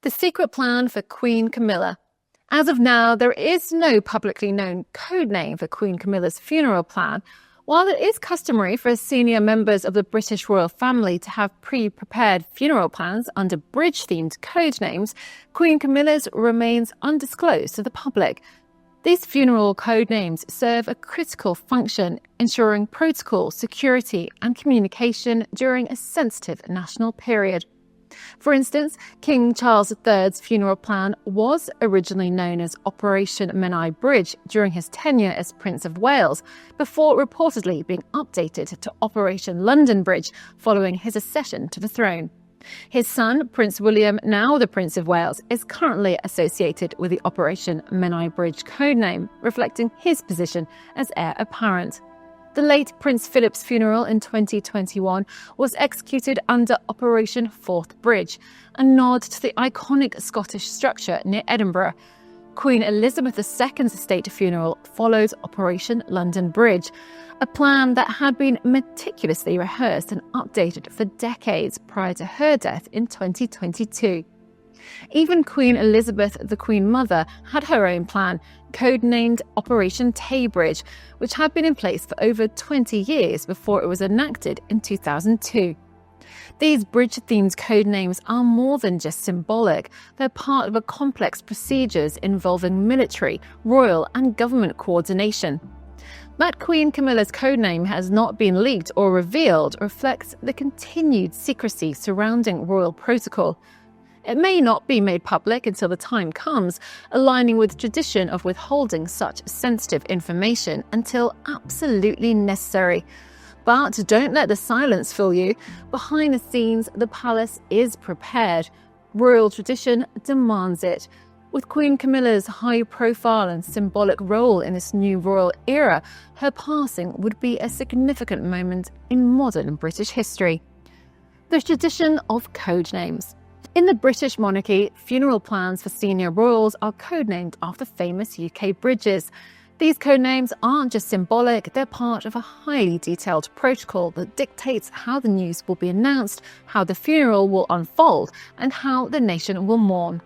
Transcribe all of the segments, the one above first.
The secret plan for Queen Camilla. As of now, there is no publicly known codename for Queen Camilla's funeral plan. While it is customary for senior members of the British royal family to have pre-prepared funeral plans under bridge-themed codenames, Queen Camilla's remains undisclosed to the public. These funeral codenames serve a critical function, ensuring protocol, security, and communication during a sensitive national period. For instance, King Charles III's funeral plan was originally known as Operation Menai Bridge during his tenure as Prince of Wales, before reportedly being updated to Operation London Bridge following his accession to the throne. His son, Prince William, now the Prince of Wales, is currently associated with the Operation Menai Bridge codename, reflecting his position as heir apparent. The late Prince Philip's funeral in 2021 was executed under Operation Forth Bridge, a nod to the iconic Scottish structure near Edinburgh. Queen Elizabeth II's state funeral followed Operation London Bridge, a plan that had been meticulously rehearsed and updated for decades prior to her death in 2022. Even Queen Elizabeth, the Queen Mother, had her own plan, codenamed Operation Tay Bridge, which had been in place for over 20 years before it was enacted in 2002. These bridge-themed codenames are more than just symbolic. They're part of a complex procedures involving military, royal, and government coordination. That Queen Camilla's codename has not been leaked or revealed reflects the continued secrecy surrounding royal protocol. It may not be made public until the time comes, aligning with tradition of withholding such sensitive information until absolutely necessary. But don't let the silence fool you. Behind the scenes, the palace is prepared. Royal tradition demands it. With Queen Camilla's high profile and symbolic role in this new royal era, her passing would be a significant moment in modern British history. The tradition of codenames. In the British monarchy, funeral plans for senior royals are codenamed after famous UK bridges. These codenames aren't just symbolic, they're part of a highly detailed protocol that dictates how the news will be announced, how the funeral will unfold, and how the nation will mourn.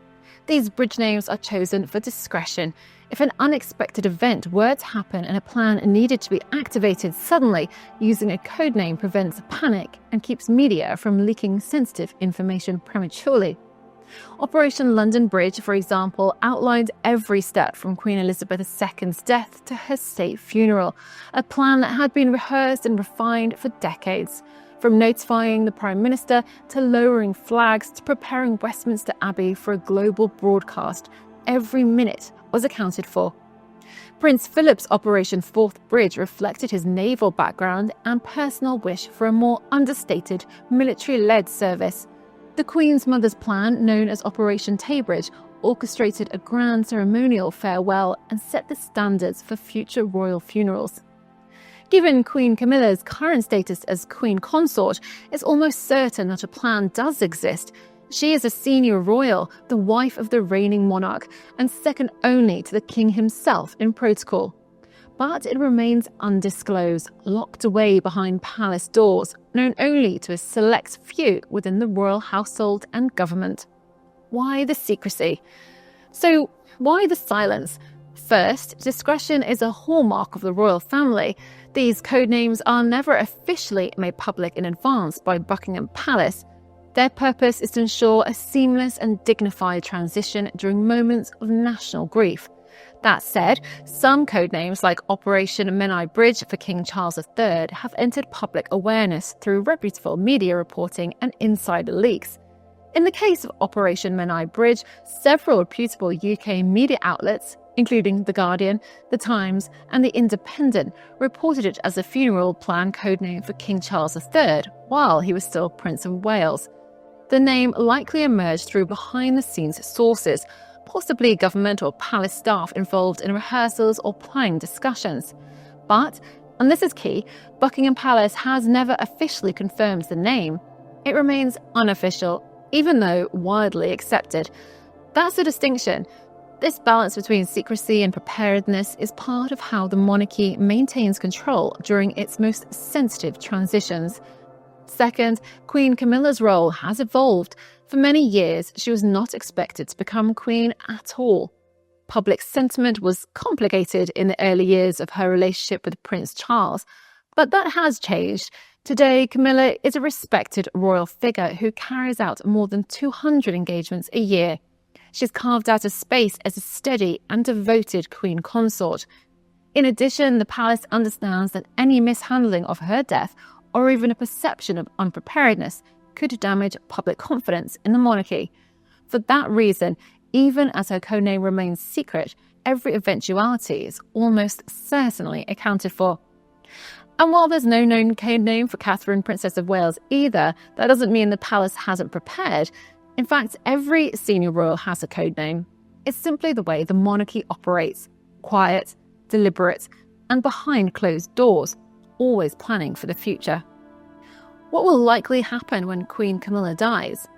These bridge names are chosen for discretion. If an unexpected event were to happen and a plan needed to be activated suddenly, using a codename prevents panic and keeps media from leaking sensitive information prematurely. Operation London Bridge, for example, outlined every step from Queen Elizabeth II's death to her state funeral, a plan that had been rehearsed and refined for decades. From notifying the Prime Minister to lowering flags to preparing Westminster Abbey for a global broadcast, every minute was accounted for. Prince Philip's Operation Forth Bridge reflected his naval background and personal wish for a more understated, military-led service. The Queen's Mother's plan, known as Operation Tay Bridge, orchestrated a grand ceremonial farewell and set the standards for future royal funerals. Given Queen Camilla's current status as Queen Consort, it's almost certain that a plan does exist. She is a senior royal, the wife of the reigning monarch, and second only to the king himself in protocol. But it remains undisclosed, locked away behind palace doors, known only to a select few within the royal household and government. Why the secrecy? So, why the silence? First, discretion is a hallmark of the royal family. These codenames are never officially made public in advance by Buckingham Palace. Their purpose is to ensure a seamless and dignified transition during moments of national grief. That said, some codenames like Operation Menai Bridge for King Charles III have entered public awareness through reputable media reporting and insider leaks. In the case of Operation Menai Bridge, several reputable UK media outlets, including The Guardian, The Times, and The Independent, reported it as a funeral plan codename for King Charles III while he was still Prince of Wales. The name likely emerged through behind-the-scenes sources, possibly government or palace staff involved in rehearsals or planning discussions. But, and this is key, Buckingham Palace has never officially confirmed the name. It remains unofficial, even though widely accepted. That's the distinction. This balance between secrecy and preparedness is part of how the monarchy maintains control during its most sensitive transitions. Second, Queen Camilla's role has evolved. For many years, she was not expected to become queen at all. Public sentiment was complicated in the early years of her relationship with Prince Charles, but that has changed. Today, Camilla is a respected royal figure who carries out more than 200 engagements a year. She's carved out a space as a steady and devoted queen consort. In addition, the palace understands that any mishandling of her death or even a perception of unpreparedness could damage public confidence in the monarchy. For that reason, even as her codename remains secret, every eventuality is almost certainly accounted for. And while there's no known codename for Catherine, Princess of Wales either, that doesn't mean the palace hasn't prepared. In fact, every senior royal has a codename. It's simply the way the monarchy operates: quiet, deliberate, and behind closed doors, always planning for the future. What will likely happen when Queen Camilla dies?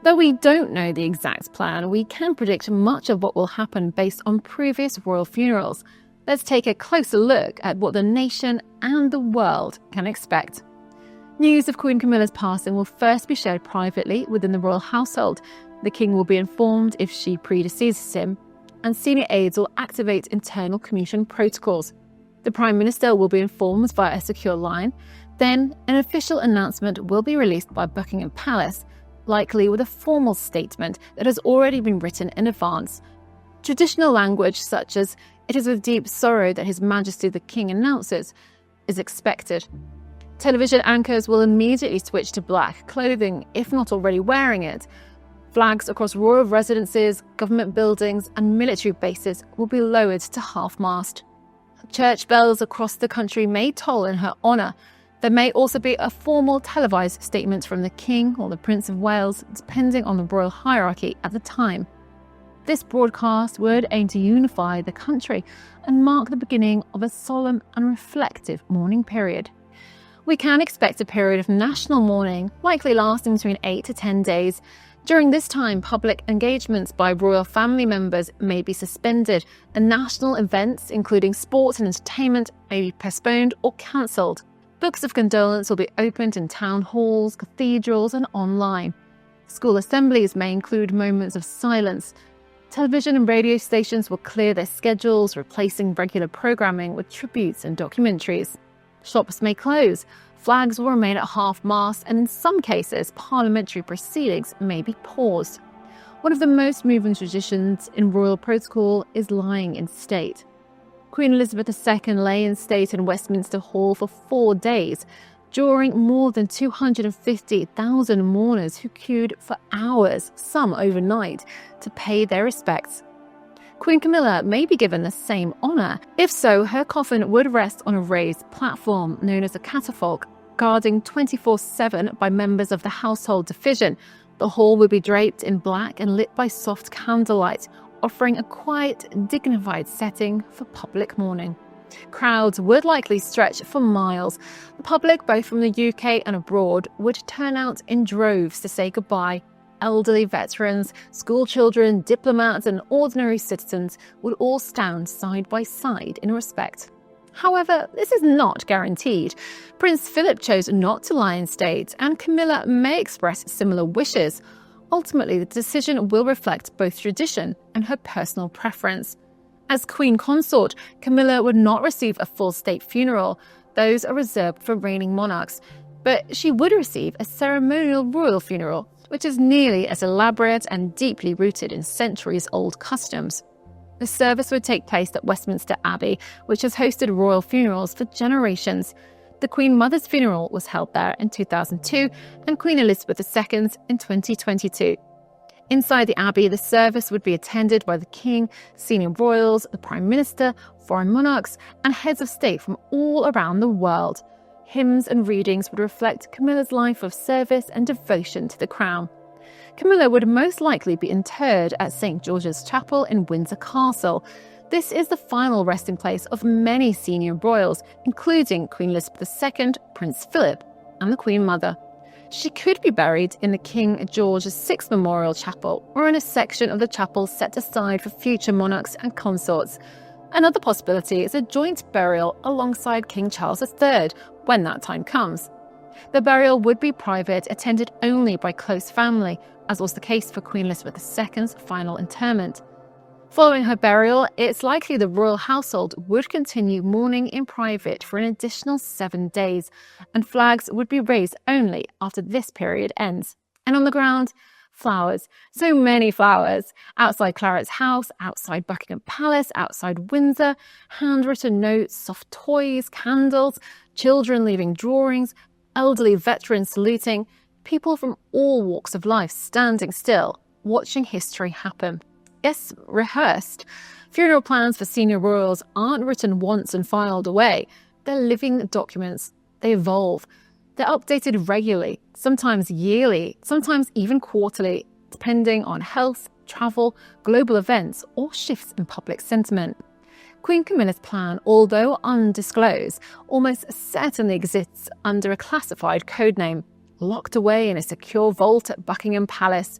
Though we don't know the exact plan, we can predict much of what will happen based on previous royal funerals. Let's take a closer look at what the nation and the world can expect. News of Queen Camilla's passing will first be shared privately within the royal household. The king will be informed if she predeceases him, and senior aides will activate internal communication protocols. The Prime Minister will be informed via a secure line. Then, an official announcement will be released by Buckingham Palace, likely with a formal statement that has already been written in advance. Traditional language such as "it is with deep sorrow that His Majesty the King announces" is expected. Television anchors will immediately switch to black clothing, if not already wearing it. Flags across royal residences, government buildings, and military bases will be lowered to half-mast. Church bells across the country may toll in her honour. There may also be a formal televised statement from the King or the Prince of Wales, depending on the royal hierarchy at the time. This broadcast would aim to unify the country and mark the beginning of a solemn and reflective mourning period. We can expect a period of national mourning, likely lasting between 8 to 10 days. During this time, public engagements by royal family members may be suspended, and national events, including sports and entertainment, may be postponed or cancelled. Books of condolence will be opened in town halls, cathedrals, and online. School assemblies may include moments of silence. Television and radio stations will clear their schedules, replacing regular programming with tributes and documentaries. Shops may close. Flags will remain at half-mast, and in some cases, parliamentary proceedings may be paused. One of the most moving traditions in royal protocol is lying in state. Queen Elizabeth II lay in state in Westminster Hall for 4 days, drawing more than 250,000 mourners who queued for hours, some overnight, to pay their respects. Queen Camilla may be given the same honour. If so, her coffin would rest on a raised platform known as a catafalque, guarding 24/7 by members of the household division. The hall would be draped in black and lit by soft candlelight, offering a quiet, dignified setting for public mourning. Crowds would likely stretch for miles. The public, both from the UK and abroad, would turn out in droves to say goodbye. Elderly veterans, school children, diplomats, and ordinary citizens would all stand side by side in respect. However, this is not guaranteed. Prince Philip chose not to lie in state, and Camilla may express similar wishes. Ultimately, the decision will reflect both tradition and her personal preference. As Queen Consort, Camilla would not receive a full state funeral. Those are reserved for reigning monarchs. But she would receive a ceremonial royal funeral, which is nearly as elaborate and deeply rooted in centuries-old customs. The service would take place at Westminster Abbey, which has hosted royal funerals for generations. The Queen Mother's funeral was held there in 2002 and Queen Elizabeth II's in 2022. Inside the Abbey, the service would be attended by the King, senior royals, the Prime Minister, foreign monarchs, and heads of state from all around the world. Hymns and readings would reflect Camilla's life of service and devotion to the crown. Camilla would most likely be interred at St. George's Chapel in Windsor Castle. This is the final resting place of many senior royals, including Queen Elizabeth II, Prince Philip, and the Queen Mother. She could be buried in the King George VI Memorial Chapel or in a section of the chapel set aside for future monarchs and consorts. Another possibility is a joint burial alongside King Charles III when that time comes. The burial would be private, attended only by close family, as was the case for Queen Elizabeth II's final interment. Following her burial, it's likely the royal household would continue mourning in private for an additional 7 days, and flags would be raised only after this period ends. And on the ground, flowers. So many flowers. Outside Claret's house, outside Buckingham Palace, outside Windsor, handwritten notes, soft toys, candles, children leaving drawings, elderly veterans saluting, people from all walks of life standing still, watching history happen. Yes, rehearsed. Funeral plans for senior royals aren't written once and filed away. They're living documents. They evolve. They're updated regularly, sometimes yearly, sometimes even quarterly, depending on health, travel, global events, or shifts in public sentiment. Queen Camilla's plan, although undisclosed, almost certainly exists under a classified codename, locked away in a secure vault at Buckingham Palace.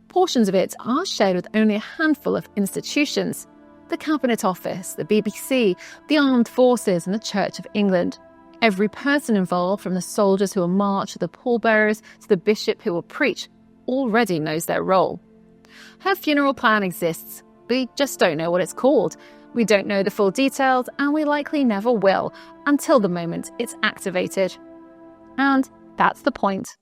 Portions of it are shared with only a handful of institutions: the Cabinet Office, the BBC, the Armed Forces, and the Church of England. Every person involved, from the soldiers who will march to the pallbearers to the bishop who will preach, already knows their role. Her funeral plan exists. We just don't know what it's called. We don't know the full details, and we likely never will until the moment it's activated. And that's the point.